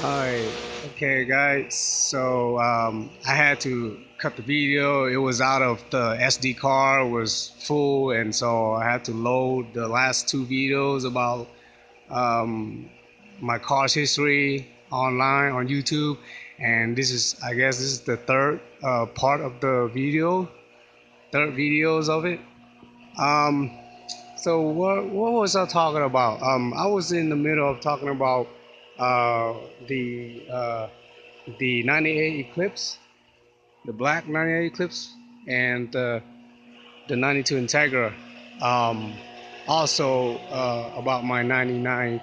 Alright, okay guys, so I had to cut the video. It was out of the SD card, was full, and so I had to load the last two videos about um, my car's history online on YouTube. And this is, I guess this is the third part of the video, third videos of it. Um, so what was I talking about? I was in the middle of talking about uh, the uh, the 98 Eclipse, the black 98 Eclipse, and the 92 Integra. Um, Also about my 99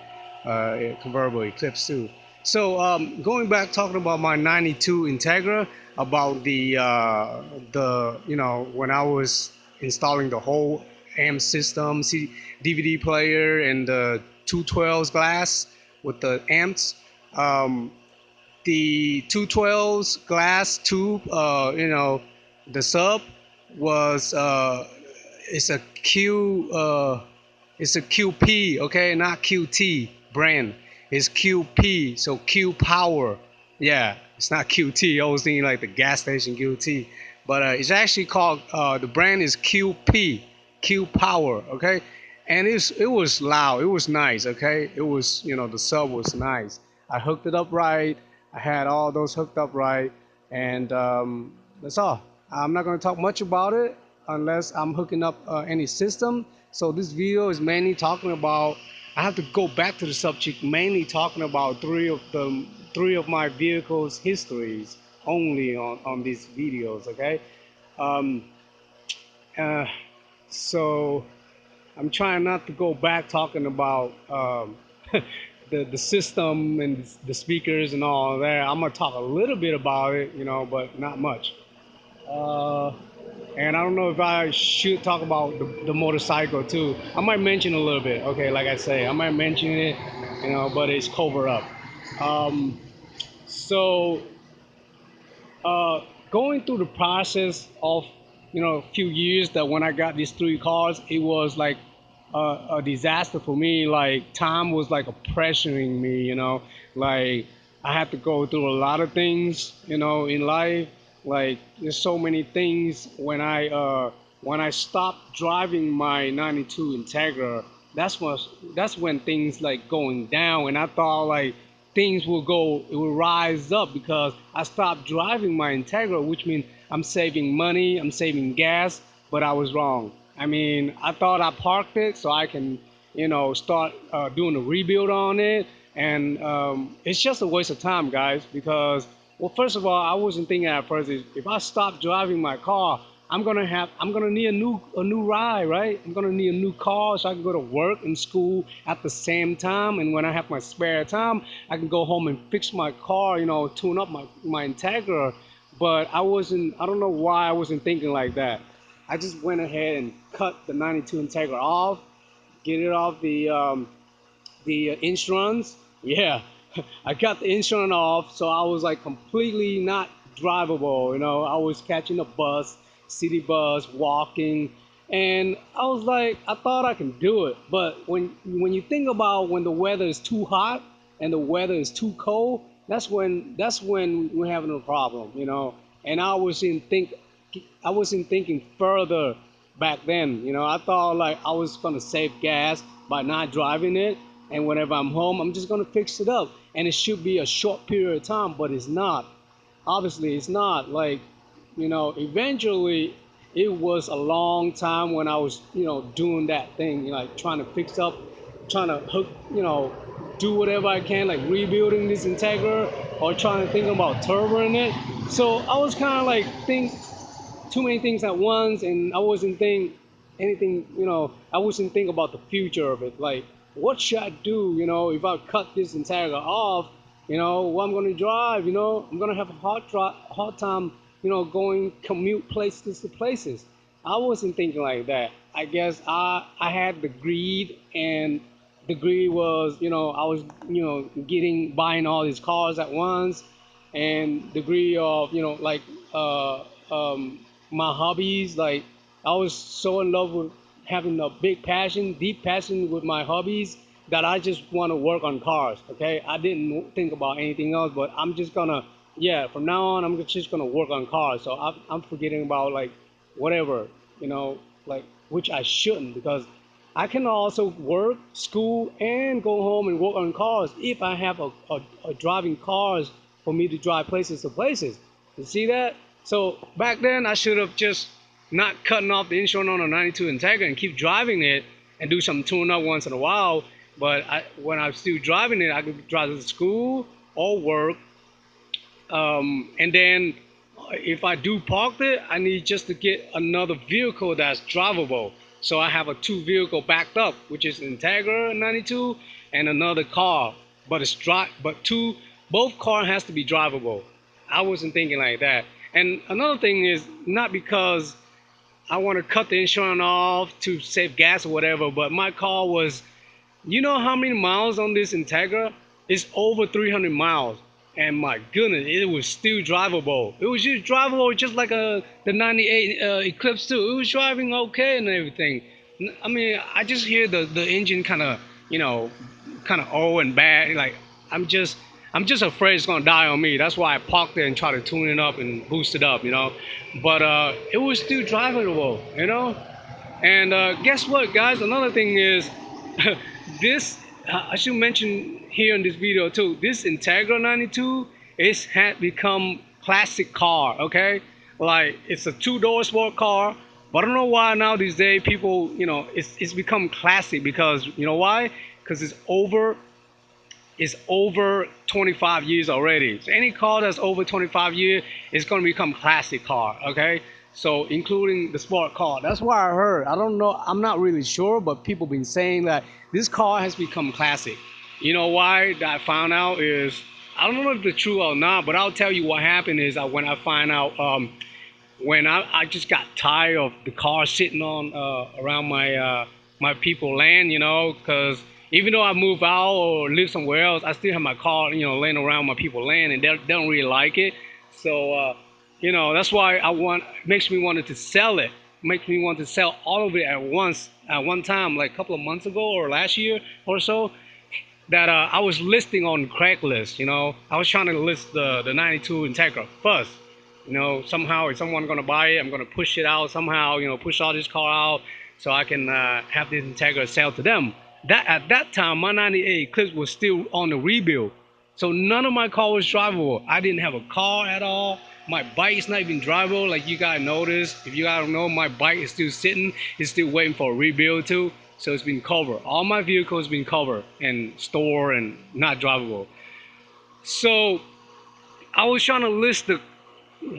convertible Eclipse too. So going back talking about my 92 Integra, about the when I was installing the whole AM system, DVD player, and the 212s glass with the amps. Um, the 212's glass tube, the sub was it's a it's a QP, okay, not QT brand. It's QP, so Q Power. Yeah, it's not QT. I was thinking like the gas station QT, but it's actually called the brand is QP, Q Power, okay. And it was loud. It was nice, okay. It was the sub was nice. I hooked it up right. I had all those hooked up right, and that's all. I'm not going to talk much about it unless I'm hooking up any system. So this video is mainly talking about. I have to go back to the subject, mainly talking about three of my vehicles' histories only on these videos. Okay, um, uh, so I'm trying not to go back talking about the system and the speakers and all that. I'm gonna talk a little bit about it, but not much. Uh, and I don't know if I should talk about the motorcycle too. I might mention a little bit. Okay, like I say, I might mention it, but it's covered up. Um, so uh, going through the process of a few years, that when I got these three cars, it was like a disaster for me. Like time was like pressuring me, like I had to go through a lot of things, in life. Like there's so many things when I stopped driving my 92 Integra. That's when things like going down, and I thought like things it will rise up because I stopped driving my Integra, which means I'm saving money, I'm saving gas, but I was wrong. I mean, I thought I parked it so I can, start doing a rebuild on it, and it's just a waste of time, guys. Because, well, first of all, I wasn't thinking at first is if I stop driving my car, I'm gonna need a new ride, right? I'm gonna need a new car so I can go to work and school at the same time. And when I have my spare time, I can go home and fix my car, tune up my Integra. But I don't know why I wasn't thinking like that. I just went ahead and cut the 92 Integra off, get it off the insurance. Yeah, I got the insurance off, so I was like completely not drivable. I was catching a bus, city bus, walking, and I was like, I thought I can do it. But when you think about when the weather is too hot and the weather is too cold, that's when we're having a problem. And I wasn't thinking further back then. I thought like I was gonna save gas by not driving it, and whenever I'm home, I'm just gonna fix it up, and it should be a short period of time, but it's not. Obviously, it's not. Like, eventually, it was a long time when I was, doing that thing, like trying to fix up, trying to hook, do whatever I can, like rebuilding this Integra or trying to think about turboing it. So I was kind of like think too many things at once, and I wasn't think anything. I wasn't think about the future of it. Like, what should I do? If I cut this entire off, what I'm gonna drive. I'm gonna have a hard time. Going commute places to places. I wasn't thinking like that. I guess I had the greed, and the greed was, I was, buying all these cars at once, and degree of like uh, um, my hobbies. Like I was so in love with having a big passion, deep passion with my hobbies, that I just want to work on cars. Okay, I didn't think about anything else, but I'm just gonna, yeah, from now on, I'm just gonna work on cars. So I'm forgetting about like whatever, you know, like which I shouldn't, because I can also work, school, and go home and work on cars if I have a driving cars for me to drive places to places. You see that? So back then I should have just not cutting off the insurance on a 92 Integra and keep driving it and do some tune up once in a while. But when I'm still driving it, I could drive to school or work, and then if I do park it, I need just to get another vehicle that's drivable. So I have a two vehicle backed up, which is Integra 92 and another car. But both car has to be drivable. I wasn't thinking like that. And another thing is not because I want to cut the insurance off to save gas or whatever, but my car was, you know how many miles on this Integra? It's over 300 miles. And my goodness, it was still drivable. It was just drivable, just like the 98 Eclipse too. It was driving okay and everything. I mean, I just hear the engine kind of, you know, kind of old and bad. Like I'm just I'm just afraid it's gonna die on me. That's why I parked it and try to tune it up and boost it up, you know. But it was still drivable, you know. And guess what, guys? Another thing is this. I should mention here in this video too. This Integra 92 is had become classic car. Okay, like it's a two-door sport car. But I don't know why now these days people, you know, it's become classic because you know why? Because it's over 25 years already. So any car that's over 25 years is going to become classic car, okay? So including the sport car. That's what I heard. I don't know. I'm not really sure, but people been saying that this car has become classic. You know why that I found out is, I don't know if it's true or not, but I'll tell you what happened is that when I find out, when I just got tired of the car sitting on around my people land, you know, because even though I move out or live somewhere else, I still have my car, you know, laying around my people land, and they don't really like it. So, you know, that's why makes me wanted to sell it. Makes me want to sell all of it at once, at one time, like a couple of months ago or last year or so. That I was listing on Craigslist. You know, I was trying to list the 92 Integra first. You know, somehow if someone gonna buy it, I'm gonna push it out somehow. You know, push all this car out so I can have this Integra sell to them. That at that time, my 98 Eclipse was still on the rebuild, so none of my car was drivable. I didn't have a car at all. My bike is not even drivable, like you guys noticed. If you guys don't know, my bike is still sitting. It's still waiting for a rebuild too. So it's been covered. All my vehicles been covered and stored and not drivable. So I was trying to list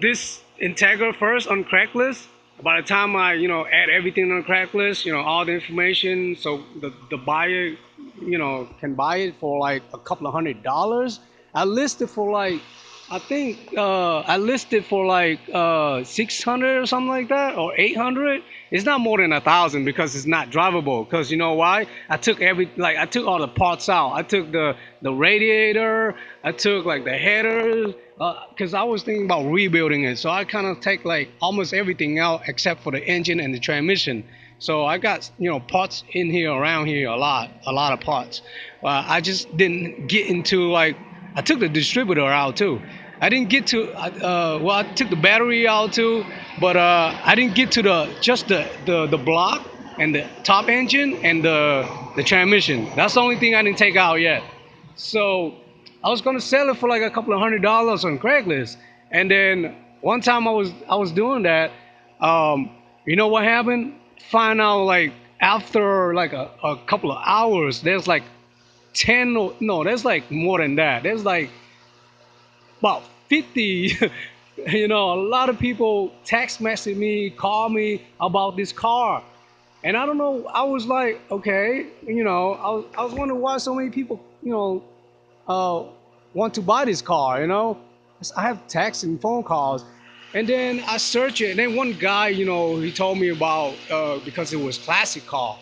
this Integra first on Craigslist. By the time I, you know, add everything on Craigslist, you know, all the information, so the buyer, you know, can buy it for like a couple of $100. I listed for like, I think I listed for like 600 or something like that, or 800. It's not more than 1,000 because it's not drivable. Because you know why? I took all the parts out. I took the radiator. I took like the headers. Because I was thinking about rebuilding it, so I kind of take like almost everything out except for the engine and the transmission. So I got, you know, parts in here, around here, a lot of parts. I just didn't get into like, I took the distributor out too. I didn't get to well, I took the battery out too, but I didn't get to the block and the top engine and the transmission. That's the only thing I didn't take out yet. So I was gonna sell it for like a couple of $100 on Craigslist, and then one time I was doing that. You know what happened? Find out like after like a couple of hours, there's like 10 or no, there's like more than that. There's like about 50. You know, a lot of people text message me, call me about this car. And I don't know, I was like, okay, you know, I was wondering why so many people, you know, want to buy this car, you know. I have texts and phone calls. And then I search it, and then one guy, you know, he told me about because it was classic car.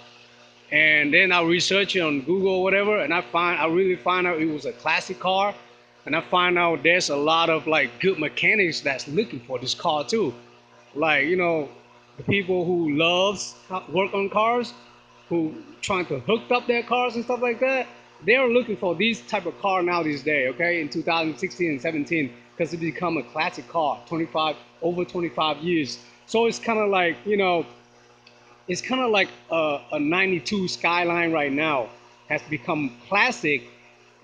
And then I research it on Google or whatever, and I really find out it was a classic car. And I find out there's a lot of like good mechanics that's looking for this car too. Like, you know, the people who loves work on cars, who trying to hook up their cars and stuff like that, they're looking for these type of car now these days, okay, in 2016 and 17, because it become a classic car, 25 over 25 years. So it's kind of like, it's kind of like a 92 Skyline right now has become classic,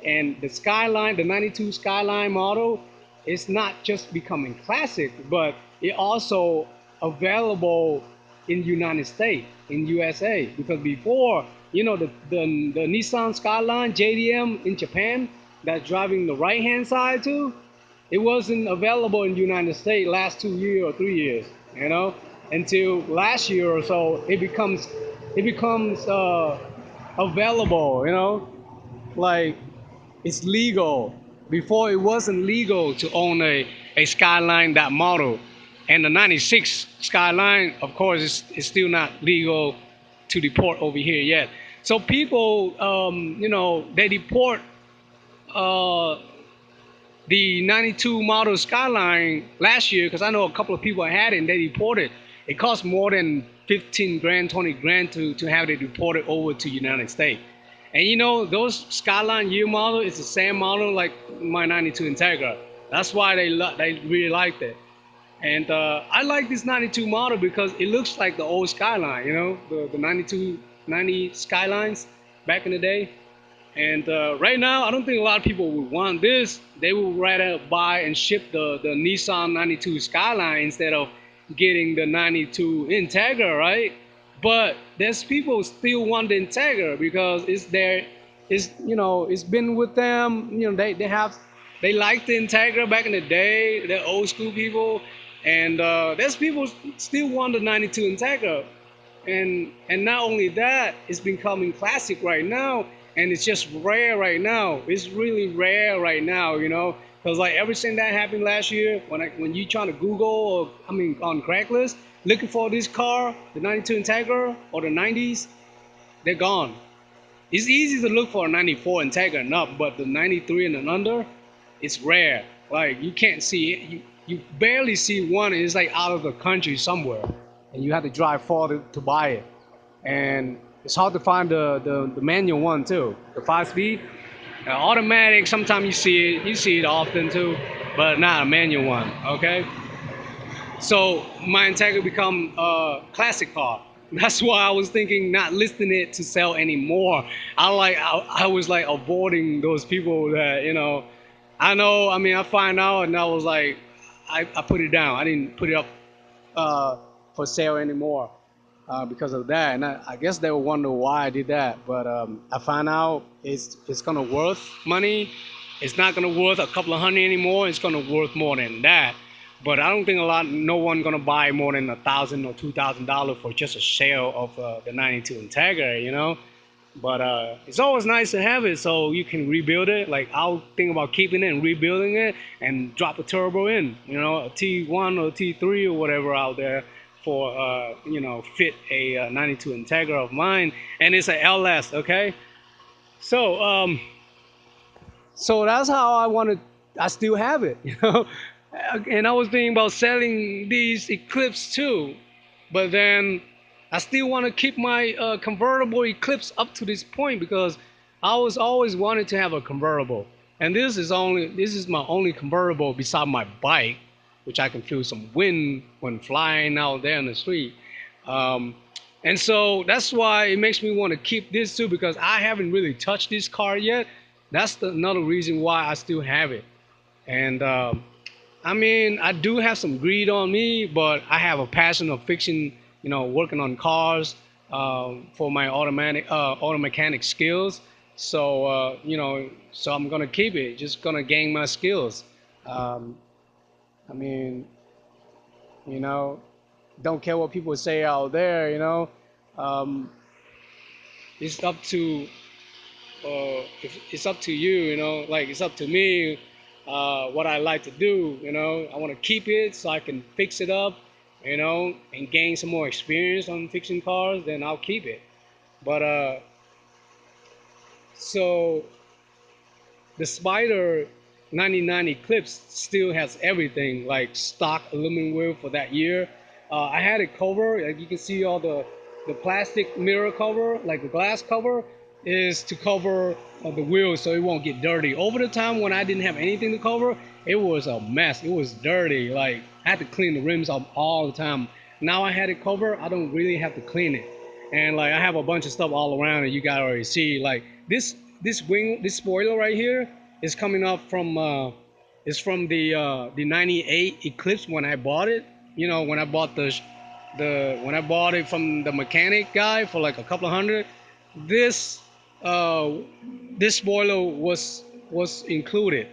and the Skyline, the 92 Skyline model, is not just becoming classic, but it also available in United States, in USA. Because before, the Nissan Skyline JDM in Japan that's driving the right hand side too, it wasn't available in the United States last 2 years or 3 years, until last year or so it becomes available, like it's legal. Before it wasn't legal to own a Skyline that model. And the 96 Skyline, of course, is still not legal to deport over here yet. So people, they deport uh, the 92 model Skyline last year, because I know a couple of people had it and they deported. It cost more than 15 grand, 20 grand to have it deported over to United States. And those Skyline year model is the same model like my 92 Integra. That's why they really liked it. And I like this 92 model because it looks like the old Skyline, the 92, 90 Skylines back in the day. And right now, I don't think a lot of people would want this. They would rather buy and ship the Nissan 92 Skyline instead of getting the 92 Integra, right? But there's people still want the Integra because it's been with them. They like the Integra back in the day. They're old school people, and there's people still want the 92 Integra. And not only that, it's becoming classic right now, and it's just rare right now. It's really rare right now, because like everything that happened last year, when you trying to Google or on Craigslist looking for this car, the 92 Integra or the 90s, they're gone. It's easy to look for a 94 Integra and up, but the 93 and under, it's rare. Like you can't see it. You barely see one. It's like out of the country somewhere, and you have to drive far to buy it. And it's hard to find the manual one too, the 5 speed. Automatic, sometimes you see it often too, but not a manual one. Okay, so my Integra become a classic car. That's why I was thinking not listing it to sell anymore. I was like avoiding those people that I know. I mean, I find out and I was like, I put it down. I didn't put it up for sale anymore because of that. And I guess they will wonder why I did that. But I found out it's gonna worth money. It's not gonna worth a couple of hundred anymore. It's gonna worth more than that. But I don't think no one gonna buy more than $1,000 or $2,000 for just a shell of the 92 Integra, But it's always nice to have it so you can rebuild it. Like I'll think about keeping it and rebuilding it and drop a turbo in, a T1 or T3 or whatever out there for fit a 92 Integra of mine, and it's a LS, okay? So so that's how I wanted. I still have it, And I was thinking about selling these Eclipse too, but then I still want to keep my convertible Eclipse up to this point because I was always wanted to have a convertible, and this is my only convertible beside my bike, which I can feel some wind when flying out there in the street. And so that's why it makes me want to keep this too, because I haven't really touched this car yet. That's another reason why I still have it. And I mean, I do have some greed on me, but I have a passion of fixing, working on cars for my auto mechanic skills. So, so I'm gonna keep it, just gonna gain my skills. Um, I mean, you know, don't care what people say out there, Um, it's up to it's up to you, like it's up to me what I like to do, I want to keep it so I can fix it up, and gain some more experience on fixing cars, then I'll keep it. But so the Spider 99 Eclipse still has everything like stock aluminum wheel for that year. I had it covered, like you can see all the the plastic mirror cover, like the glass cover, is to cover the wheels so it won't get dirty. Over the time when I didn't have anything to cover, it was a mess. It was dirty. Like I had to clean the rims up all the time. Now I had it covered, I don't really have to clean it. And like I have a bunch of stuff all around and you guys already see like this spoiler right here is coming up from it's from the '98 Eclipse when I bought it. You know, when I bought the when I bought it from the mechanic guy for like a couple of hundred. This uh, this spoiler was included,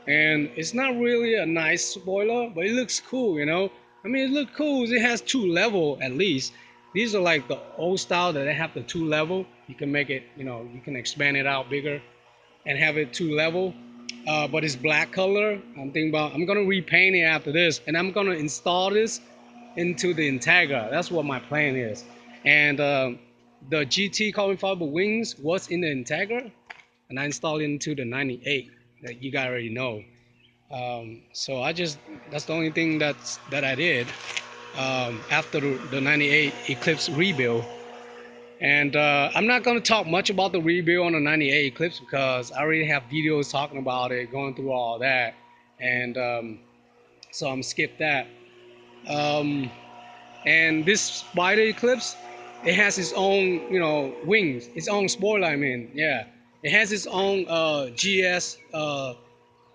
and it's not really a nice spoiler, but it looks cool. You know, I mean, it looks cool. It has two level at least. These are like the old style that they have the two level. You can make it, you know, you can expand it out bigger and have it two level. But it's black color. I'm thinking about I'm gonna repaint it after this, and I'm gonna install this into the Integra. That's what my plan is. And the GT carbon fiber wings was in the Integra, and I installed it into the '98 that you guys already know. So I just that's the only thing that I did after the '98 Eclipse rebuild. And I'm not going to talk much about the rebuild on the '98 Eclipse because I already have videos talking about it, going through all that, and so I'm skip that. Um, and this Spider Eclipse, it has its own, you know, wings, its own spoiler. I mean, yeah, it has its own GS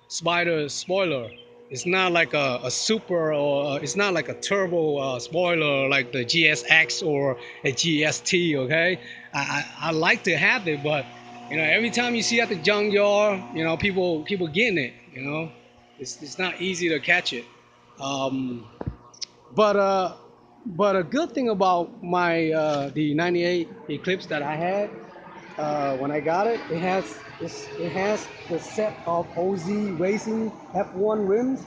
Spider spoiler. It's not like a super or it's not like a turbo spoiler like the GSX or a GST. Okay, I like to have it, but you know every time you see at the junkyard, you know people getting it. You know, it's not easy to catch it. Um, but but a good thing about my the '98 Eclipse that I had when I got it, it has the set of OZ Racing F1 rims.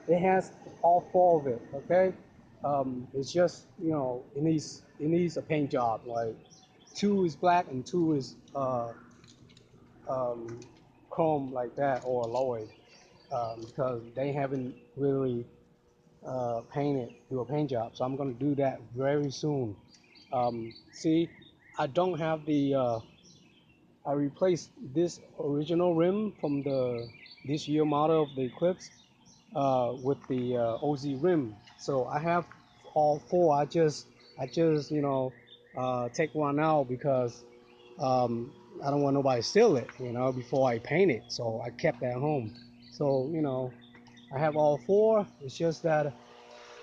It has all four of it. Okay, it's just you know it needs a paint job. Like two is black and two is um, chrome like that or alloy because they haven't really painted do a paint job. So I'm gonna do that very soon. See, I don't have the I replaced this original rim from the this year model of the Eclipse with the OZ rim. So I have all four. I just you know take one out because I don't want nobody to steal it. You know before I paint it. So I kept that home. So you know I have all four. It's just that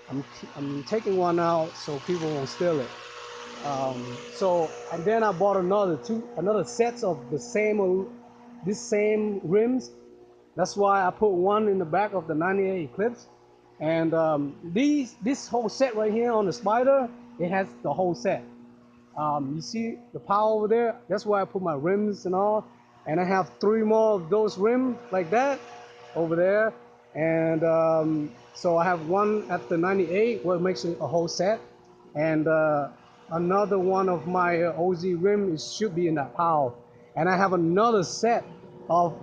I'm I'm taking one out so people won't steal it. So and then I bought another sets of the same this same rims. That's why I put one in the back of the '98 Eclipse. And this whole set right here on the Spider, it has the whole set. You see the power over there? That's why I put my rims and all. And I have three more of those rims like that over there. And so I have one at the '98, what makes it a whole set. And another one of my OZ rim should be in that pile. And I have another set of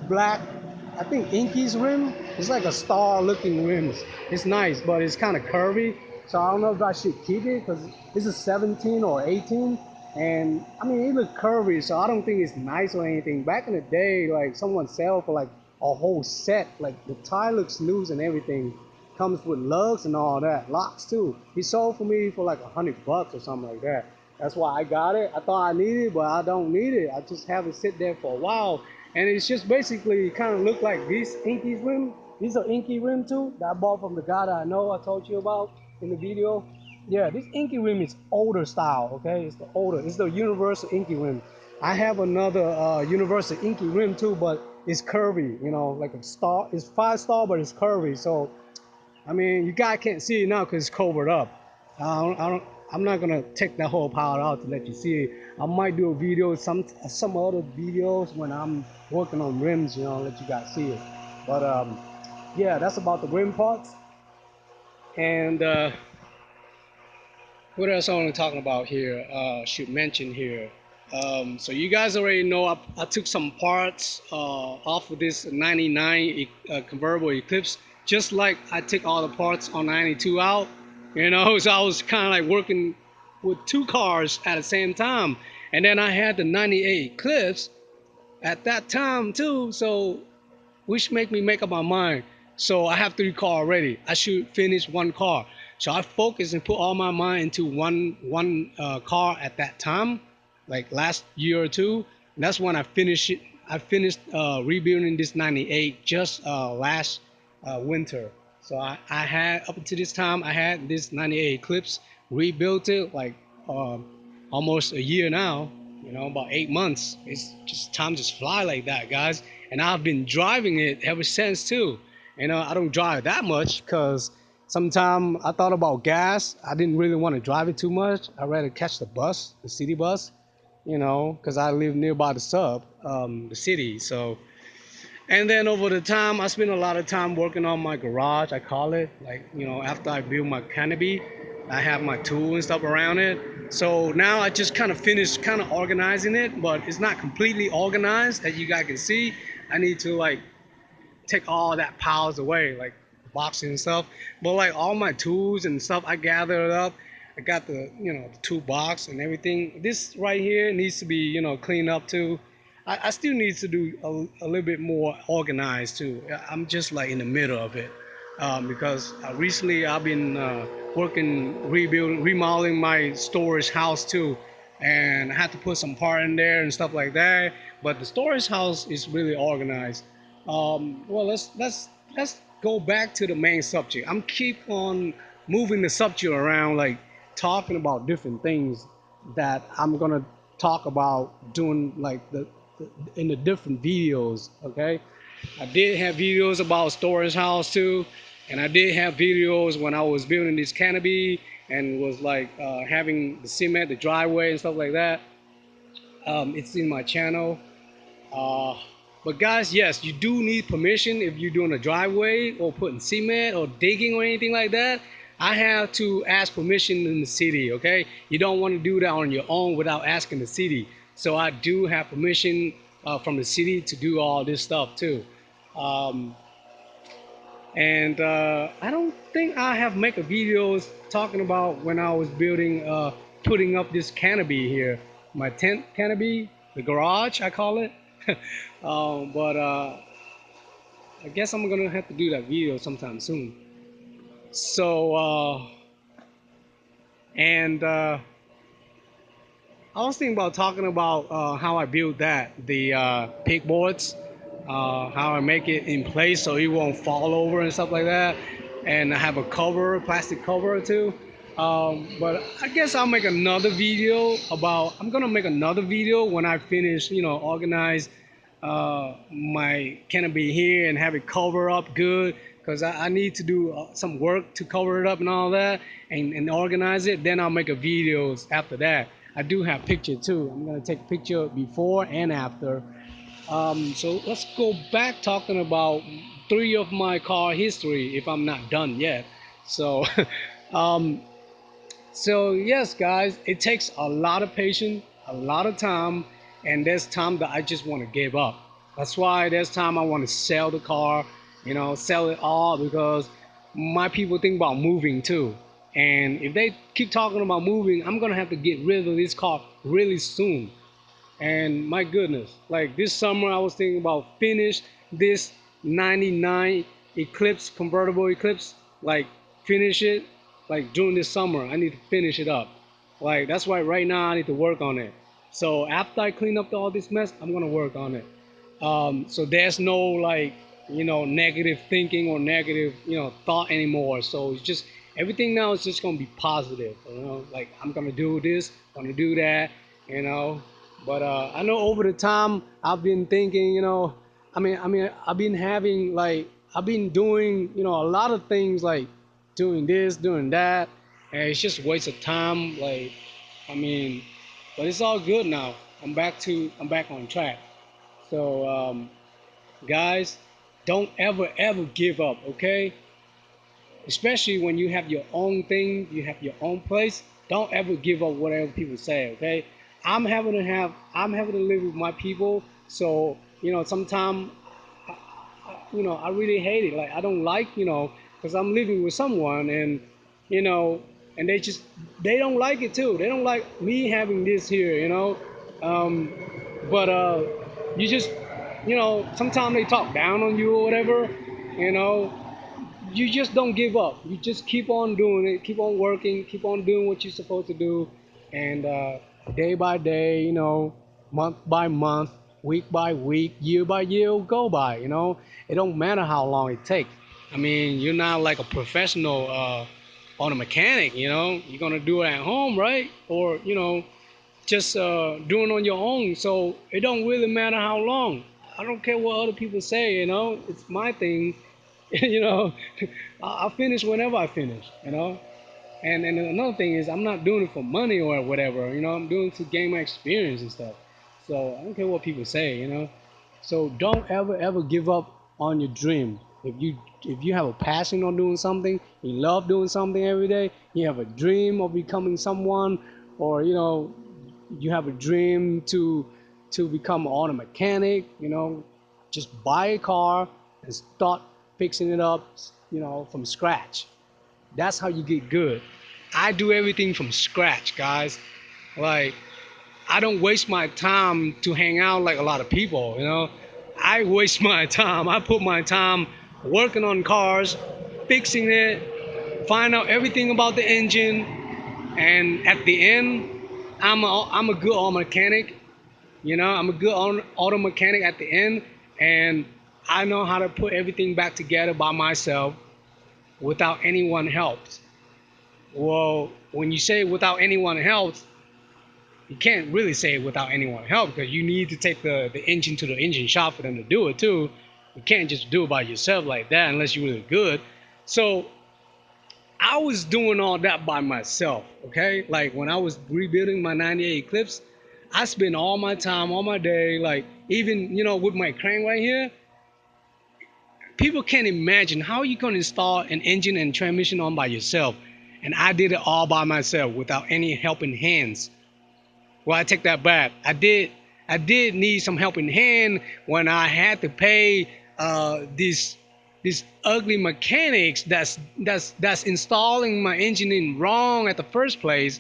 black, I think Inky's rim. It's like a star looking rims. It's nice, but it's kind of curvy. So I don't know if I should keep it because this is 17 or 18. And I mean, it looks curvy, so I don't think it's nice or anything. Back in the day, like someone sell for like a whole set, like the tie looks loose and everything. Comes with lugs and all that, locks too. He sold for me for like $100 or something like that. That's why I got it. I thought I needed it, but I don't need it. I just have it sit there for a while. And it's just basically kind of look like these Inky's rim. These are Inky rim too that I bought from the guy that I know I told you about in the video. Yeah, this Inky rim is older style, okay? It's the older, it's the universal Inky rim. I have another universal Inky rim too, but it's curvy, you know, like a star. It's 5-star, but it's curvy. So, I mean, you guys can't see it now because it's covered up. I'm not gonna take that whole part out to let you see it. I might do a video, some other videos when I'm working on rims, you know, let you guys see it. But yeah, that's about the rim parts. And what else I want to talk about here? Should mention here. So you guys already know I took some parts off of this '99 convertible Eclipse, just like I took all the parts on '92 out. You know, so I was kind of like with two cars at the same time. And then I had the 98 Eclipse at that time too. So which make me make up my mind. So I have three car already. I should finish one car. So I focus and put all my mind into one car at that time, like last year or two. And that's when I finished it. I finished rebuilding this 98 just last winter. So I had up until this time I had this 98 Eclipse, rebuilt it like almost a year now, about 8 months. It's just time just fly like that, guys. And I've been driving it ever since too. I don't drive that much because sometimes I thought about gas. I didn't really want to drive it too much. I'd rather catch the bus, the city bus, because I live nearby the city. So, and then over the time, I spent a lot of time working on my garage. I call it like, after I build my canopy, I have my tool and stuff around it. So now I just kind of finished kind of organizing it, but it's not completely organized as you guys can see. I need to like take all that piles away, like boxes and stuff. But like all my tools and stuff, I gathered up. I got the toolbox and everything. This right here needs to be cleaned up too. I still need to do a little bit more organized too. I'm just like in the middle of it because recently I've been working rebuilding, remodeling my storage house too, and I had to put some part in there and stuff like that. But the storage house is really organized. Well, let's go back to the main subject. I'm keep on moving the subject around, like talking about different things that I'm gonna talk about doing like in the different videos. Okay, I did have videos about storage house too, and I did have videos when I was building this canopy and was like having the cement, the driveway and stuff like that. It's in my channel. Uh, but guys, yes, you do need permission if you're doing a driveway or putting cement or digging or anything like that. I have to ask permission in the city, okay? You don't want to do that on your own without asking the city. So I do have permission from the city to do all this stuff too. Um, and I don't think I have make a videos talking about when I was building, putting up this canopy here, my tent canopy, the garage I call it. But I guess I'm gonna have to do that video sometime soon. So and I was thinking about talking about how I build the pig boards, how I make it in place so it won't fall over and stuff like that, and I have a cover, plastic cover too. But I guess I'll make another video about. I'm gonna make another video when I finish, organize my canopy here and have it cover up good because I need to do some work to cover it up and all that and organize it. Then I'll make a videos after that. I do have picture too. I'm gonna take a picture before and after. So let's go back talking about three of my car history if I'm not done yet. So um, so yes, guys, it takes a lot of patience, a lot of time, and there's time that I just want to give up. That's why there's time I want to sell the car, sell it all because my people think about moving too. And if they keep talking about moving, I'm gonna have to get rid of this car really soon. And my goodness, like this summer, I was thinking about finish this 99 Eclipse, convertible Eclipse, like finish it, like during this summer, I need to finish it up. Like that's why right now I need to work on it. So after I clean up all this mess, I'm gonna work on it. So there's no like, negative thinking or negative, thought anymore. So it's just everything now is just gonna be positive. Like I'm gonna do this, gonna do that, you know. But I know over the time I've been thinking, I've been having like I've been doing, a lot of things like doing this, doing that, and it's just a waste of time. Like, I mean, but it's all good now. I'm back on track. So, guys, don't ever give up, okay? Especially when you have your own thing, you have your own place. Don't ever give up whatever people say, okay? I'm having to live with my people. So, sometimes, I really hate it. Like, I don't like, because I'm living with someone and, you know, and they don't like it too. They don't like me having this here, um, but you just sometimes they talk down on you or whatever, you know you just don't give up. You just keep on doing it, keep on working, keep on doing what you're supposed to do, and day by day, month by month, week by week, year by year will go by. It don't matter how long it takes. I mean, you're not like a professional auto mechanic. You're gonna do it at home, right? Or just doing on your own. So it don't really matter how long. I don't care what other people say. It's my thing. you know, I'll finish whenever I finish. And another thing is I'm not doing it for money or whatever. I'm doing it to gain my experience and stuff. So I don't care what people say. So don't ever give up on your dream. If you have a passion on doing something, you love doing something every day, you have a dream of becoming someone, or you have a dream to become an auto mechanic, just buy a car and start fixing it up, from scratch. That's how you get good. I do everything from scratch, guys. Like, I don't waste my time to hang out like a lot of people. I waste my time. I put my time working on cars, fixing it, find out everything about the engine, and at the end, I'm a good auto mechanic. I'm a good auto mechanic at the end, and I know how to put everything back together by myself without anyone help. Well, when you say without anyone help, you can't really say without anyone help, because you need to take the engine to the engine shop for them to do it too. You can't just do it by yourself like that unless you're really good. So I was doing all that by myself, okay? Like when I was rebuilding my 98 Eclipse, I spent all my time, all my day, like even, with my crane right here, people can't imagine how you can install an engine and transmission on by yourself. And I did it all by myself without any helping hands. Well, I take that back. I did need some helping hand when I had to pay these ugly mechanics that's installing my engine in wrong at the first place,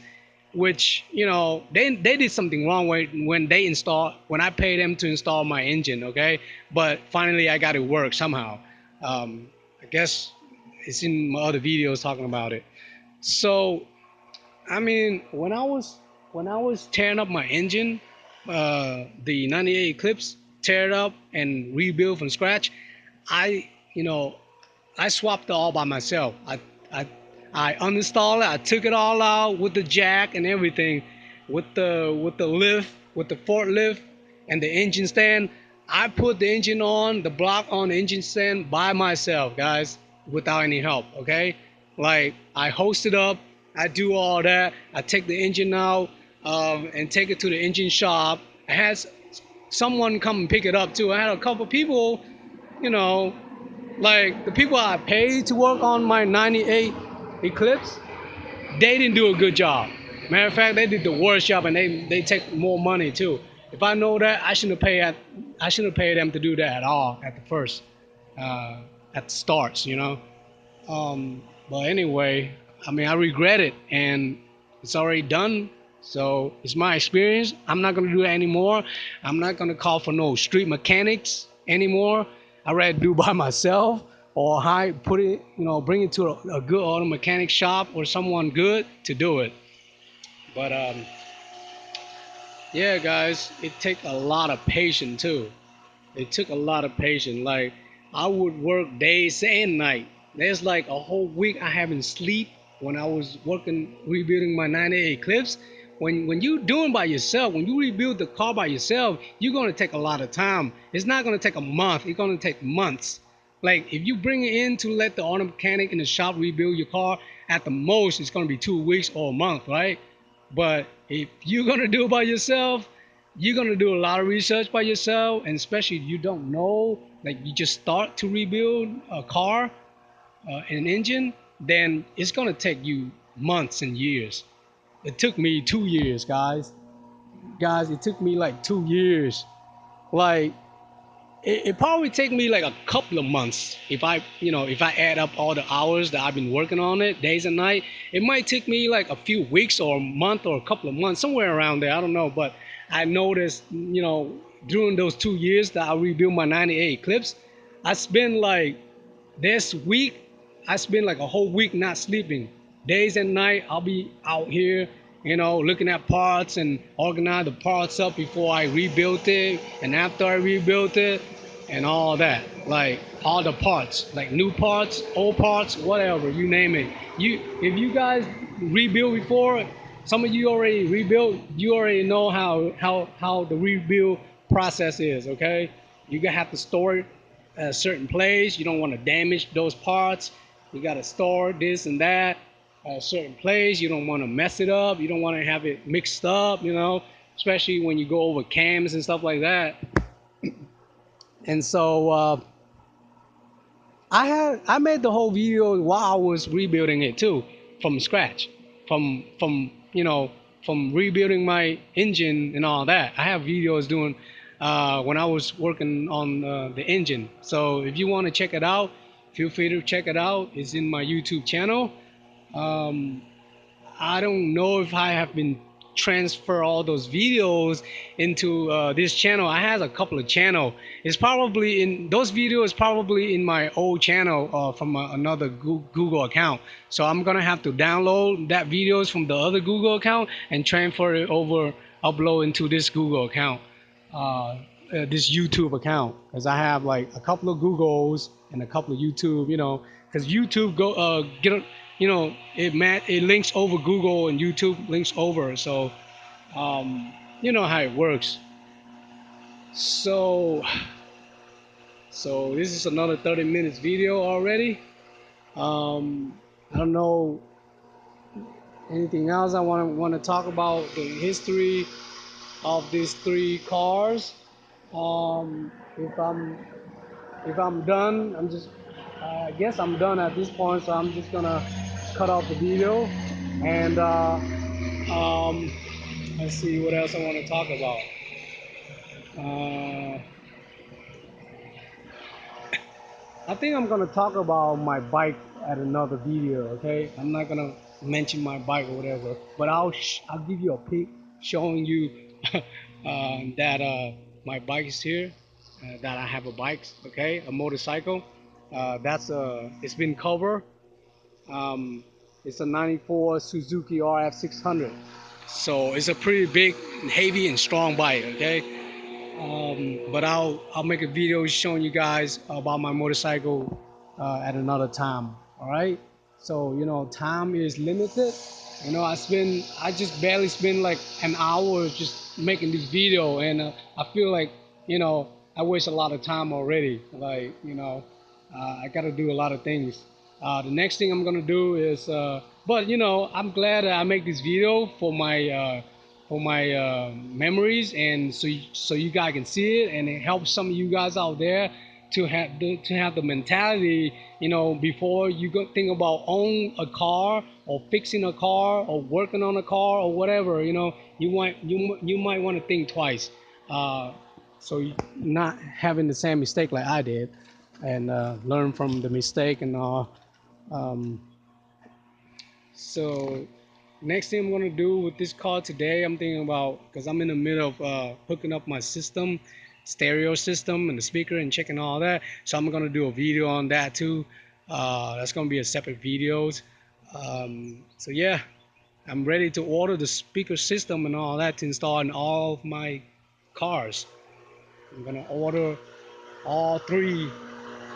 which they did something wrong when I paid them to install my engine. Okay, but finally I got it work somehow. I guess it's in my other videos talking about it. So I mean, when I was tearing up my engine, the 98 Eclipse, tear it up and rebuild from scratch, I you know I swapped it all by myself. I I uninstalled it. I took it all out with the jack and everything, with the lift, with the forklift and the engine stand. I put the engine on the block on the engine stand by myself, guys, without any help. Okay, like I host it up. I do all that. I take the engine out and take it to the engine shop. I had someone come and pick it up too. I had a couple people, you know, like the people I paid to work on my 98 Eclipse, they didn't do a good job. Matter of fact, they did the worst job, and they take more money too. If I know that, I shouldn't pay them to do that at all at the first, at the starts. But anyway, I mean, I regret it, and it's already done. So it's my experience. I'm not gonna do that anymore. I'm not gonna call for no street mechanics anymore. I'd rather do by myself, or put it, bring it to a good auto mechanic shop or someone good to do it. But yeah, guys, it take a lot of patience too. It took a lot of patience. Like I would work days and night. There's like a whole week I haven't sleep when I was working rebuilding my 98 Eclipse. When you doing by yourself, when you rebuild the car by yourself, you're gonna take a lot of time. It's not gonna take a month. It's gonna take months. Like if you bring it in to let the auto mechanic in the shop rebuild your car, at the most it's gonna be 2 weeks or a month, right? But if you're gonna do it by yourself, you're gonna do a lot of research by yourself, and especially if you don't know, like you just start to rebuild a car, an engine, then it's gonna take you months and years. It took me 2 years, guys. Guys, it took me like 2 years. Like it probably take me like a couple of months if I add up all the hours that I've been working on it, days and night. It might take me like a few weeks or a month or a couple of months, somewhere around there. I don't know, but I noticed, during those 2 years that I rebuilt my '98 Eclipse, I spent like this week, I spend like a whole week not sleeping. Days and night, I'll be out here, looking at parts and organize the parts up before I rebuilt it and after I rebuilt it and all that. Like all the parts, like new parts, old parts, whatever, you name it. If you guys rebuild before, some of you already rebuilt, you already know how the rebuild process is, okay? You gonna have to store it at a certain place. You don't want to damage those parts. You got to store this and that at a certain place. You don't want to mess it up. You don't want to have it mixed up, especially when you go over cams and stuff like that. And so I made the whole video while I was rebuilding it too, from scratch, from rebuilding my engine and all that. I have videos doing when I was working on the engine. So if you want to check it out, feel free to check it out. It's in my YouTube channel. Um, I don't know if I have been transfer all those videos into this channel. I have a couple of channel. It's probably in those videos probably in my old channel from another Google account. So I'm gonna have to download that videos from the other Google account and transfer it over, upload into this Google account, this YouTube account, because I have like a couple of Googles and a couple of YouTube. Because YouTube go get it links over Google and YouTube links over. So you know how it works. So this is another 30 minutes video already. I don't know anything else I want to talk about the history of these three cars. Um, if I'm done, I guess I'm done at this point. So I'm just gonna cut off the video and um, let's see what else I want to talk about. Uh, I think I'm gonna talk about my bike at another video. Okay, I'm not gonna mention my bike or whatever, but I'll give you a pic showing you that my bike is here. That I have a bike. Okay, a motorcycle. It's been covered. Um, it's a '94 Suzuki RF 600. So it's a pretty big, heavy, and strong bike. Okay. But I'll make a video showing you guys about my motorcycle at another time. All right. So time is limited. I just barely spend like an hour just making this video, and I feel like I waste a lot of time already. Like I got to do a lot of things. The next thing I'm gonna do is, but I'm glad that I make this video for my memories, and so you guys can see it, and it helps some of you guys out there to have the mentality, before you go think about own a car or fixing a car or working on a car or whatever. You might want to think twice, so you're not having the same mistake like I did, and learn from the mistake and all. Um, so next thing I'm gonna do with this car today, I'm thinking about, because I'm in the middle of hooking up my system, stereo system and the speaker and checking all that. So I'm gonna do a video on that too. That's gonna be a separate videos. So yeah, I'm ready to order the speaker system and all that to install in all of my cars. I'm gonna order all three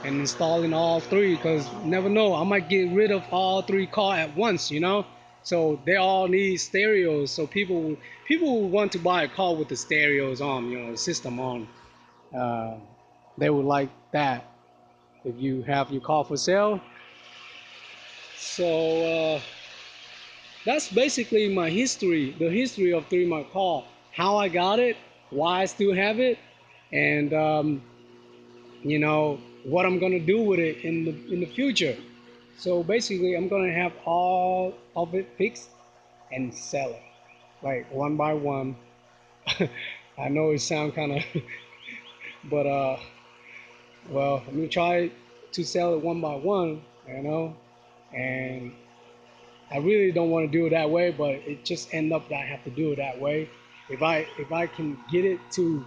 and installing all three, because never know, I might get rid of all three cars at once. So they all need stereos, so people want to buy a car with the stereos on, the system on. uh, they would like that if you have your car for sale. So that's basically my history, the history of three my car, how I got it, why I still have it, and what I'm gonna do with it in the future. So basically, I'm gonna have all of it fixed and sell it, like one by one. I know it sounds kind of, but Well, let me try to sell it one by one, you know, and I really don't want to do it that way, but it just end up that I have to do it that way. If I can get it to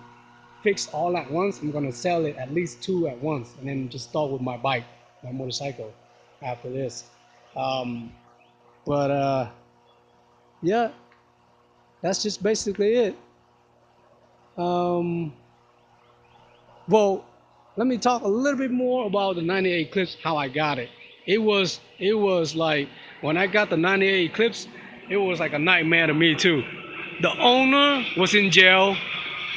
fix all at once, I'm gonna sell it at least two at once, and then just start with my bike, my motorcycle, after this. Um, but yeah, that's just basically it. Um, well, let me talk a little bit more about the '98 Eclipse, how I got it. It was like when I got the '98 Eclipse, it was like a nightmare to me too. The owner was in jail.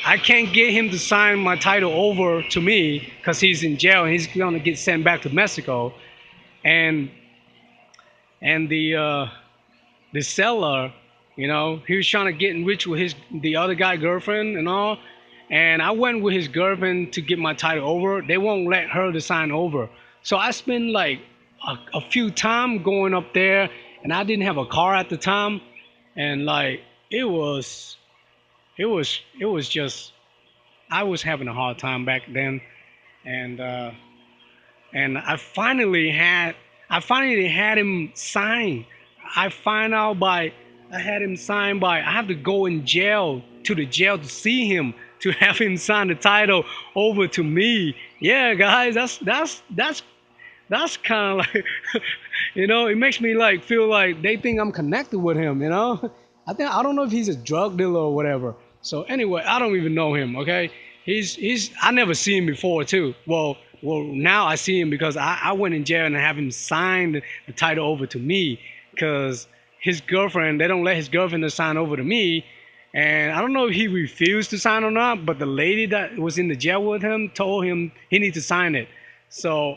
I can't get him to sign my title over to me because he's in jail and he's gonna get sent back to Mexico. And and the seller, he was trying to get rich with the other guy girlfriend and all. And I went with his girlfriend to get my title over. They won't let her to sign over. So I spent like a few time going up there, and I didn't have a car at the time, and like it was just I was having a hard time back then, and and I finally had him sign. I find out by I had him sign by I have to go in jail to the jail to see him to have him sign the title over to me. Yeah, guys, that's kind of like it makes me like feel like they think I'm connected with him. I don't know if he's a drug dealer or whatever. So anyway, I don't even know him. Okay, he's I never seen him before too. Well, now I see him because I went in jail and have him sign the title over to me because his girlfriend, they don't let his girlfriend to sign over to me. And I don't know if he refused to sign or not, but the lady that was in the jail with him told him he needs to sign it. So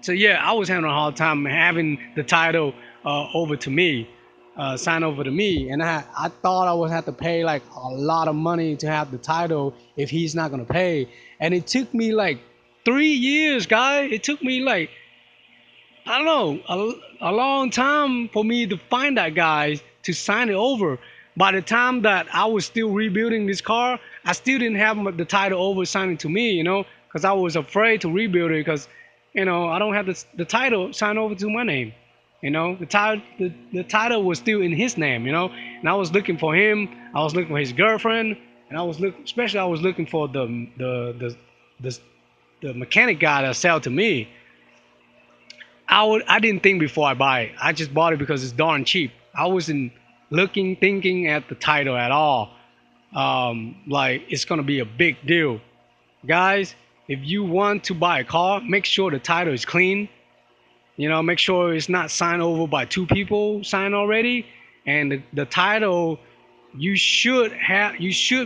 yeah, I was having a hard time having the title over to me, sign over to me, and I thought I would have to pay like a lot of money to have the title if he's not gonna pay, and it took me like 3 years, guy. It took me like I don't know a long time for me to find that guy to sign it over. By the time that I was still rebuilding this car, I still didn't have the title over signing to me, because I was afraid to rebuild it because, I don't have the title signed over to my name. The title was still in his name, and I was looking for him. I was looking for his girlfriend, and especially I was looking for the, the mechanic guy that sell to me. I didn't think before I buy it. I just bought it because it's darn cheap. I wasn't thinking at the title at all. Like it's gonna be a big deal, guys. If you want to buy a car, make sure the title is clean. Make sure it's not signed over by two people signed already, and the title you should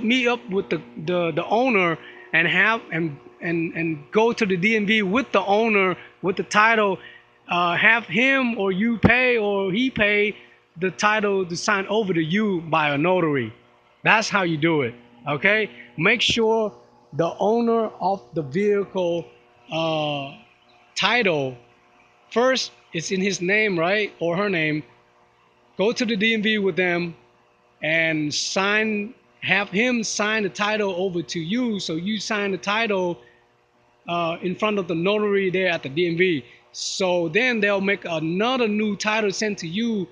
meet up with the owner and have and go to the DMV with the owner with the title, have him or you pay or he pay the title to sign over to you by a notary. That's how you do it. Okay, make sure the owner of the vehicle title first it's in his name, right, or her name. Go to the DMV with them and have him sign the title over to you, so you sign the title in front of the notary there at the DMV. So then they'll make another new title sent to you